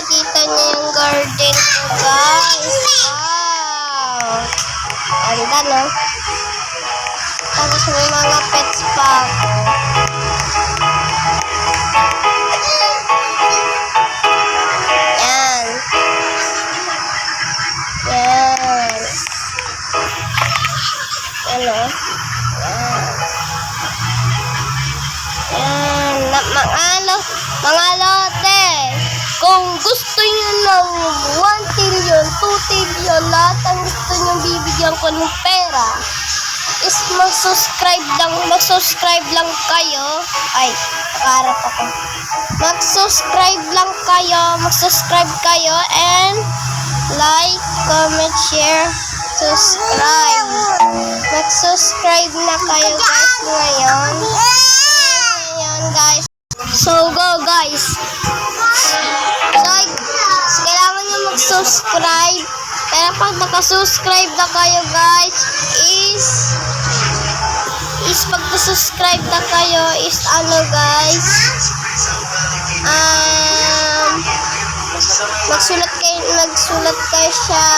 makikita niyo yung garden ko, guys. Wow! Ganda, no? Tapos may mga pets pa ako. Yan. Yan. Ano? Yan. Mga lote. Kung gusto nyo ng 1 trillion, 2 trillion, lahat ang gusto nyo bibigyan ko ng pera, is mag-subscribe lang kayo. Ay, nakaharap ako. Mag-subscribe kayo, and like, comment, share, subscribe. Mag-subscribe na kayo, guys, ngayon. Ngayon, guys. So, go, guys. So, kailangan nyo mag-subscribe. Pero pag nakasubscribe na kayo, guys, is pag-subscribe na kayo, is ano, guys, magsulat kayo siya,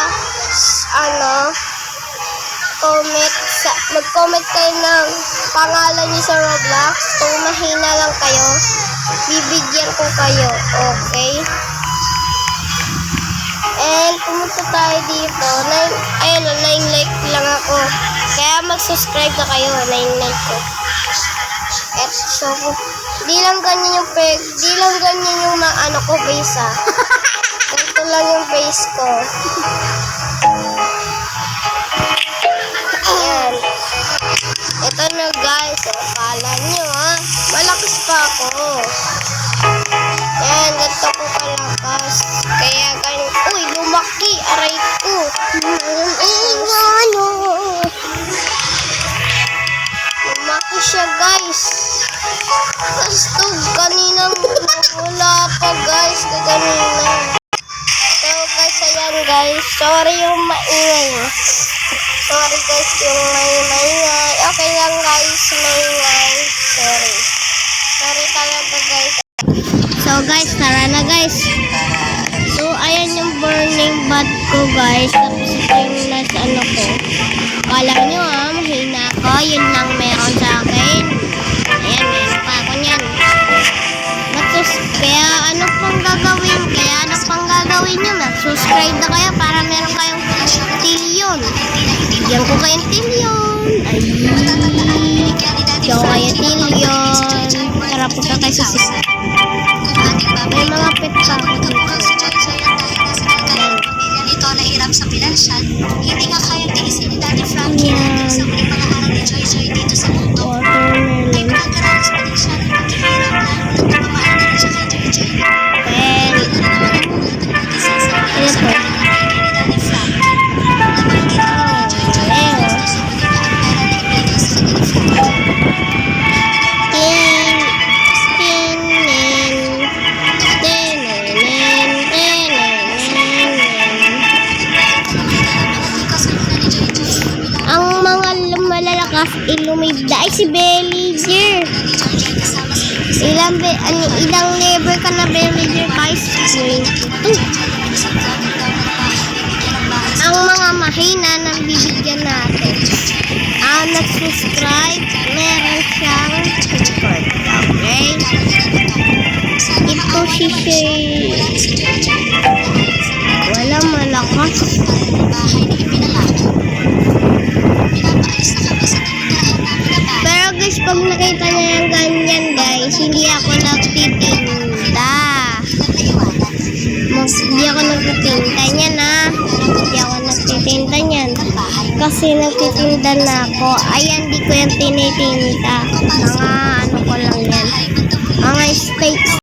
mag-comment kayo ng pangalan niyo sa Roblox. Kung mahina lang kayo, bibigyan ko kayo, okay? And pumunta tayo dito. 9 like lang ako. Kaya mag-subscribe na kayo. 9 like ko. At so, di lang ganyan yung ano ko base, ha. Ganito lang yung base ko. Ayan. Ito na, guys. Akala nyo, ha. Malakas pa ako. Ayan, ganito ko kalakas. Kaya ganyan. Uy, lumaki. Aray ko. Lumaki siya, guys. Tapos to, kaninang wala pa, guys. Kanina. So, guys, ayan, guys. Sorry yung maingay. Sorry, guys, yung maingay. Okay lang, guys. Maingay. Sorry talaga, guys. So, guys, tara na, guys. So, ayan yung burning bat ko, guys. Tapos ito yung nasa ano ko. Kala nyo, mahina ko. Yun lang meron sa akin. Ayan, meron pa ako niyan. Kaya ano pang gagawin nyo? Subscribe na kayo para meron kayong trillion. Bigyan ko kayong trillion. Ay, kayo trillion. Tara, punta tayo sa sisi. May mga pet pa ako dito. Ito nahirap sa pinansyal, hindi nga kayang tiisin ni Daddy Frankie sa mga araw ni Joy Joy dito sa mundo. May mga karanas pa din siya ng paghihirap na nagpapamahan na rin siya kay Joy Joy. Ito po. Ilumibda ay si Belliger. Ilang level ka na, Belliger, guys? 22. Ang mga mahina nang bibigyan natin. Ang nag-subscribe, meron siyang support. Okay? Ito si Shay. Wala, malakas. Pero guys, pag nakita niya yung ganyan, guys, hindi ako nagtitinda. Hindi ako nagtitinda niyan, ha. Hindi ako nagtitinda niyan. Kasi nagtitinda na ako. Ayan, di ko yung tinitinda. Mga ano ko lang yan. Mga steaks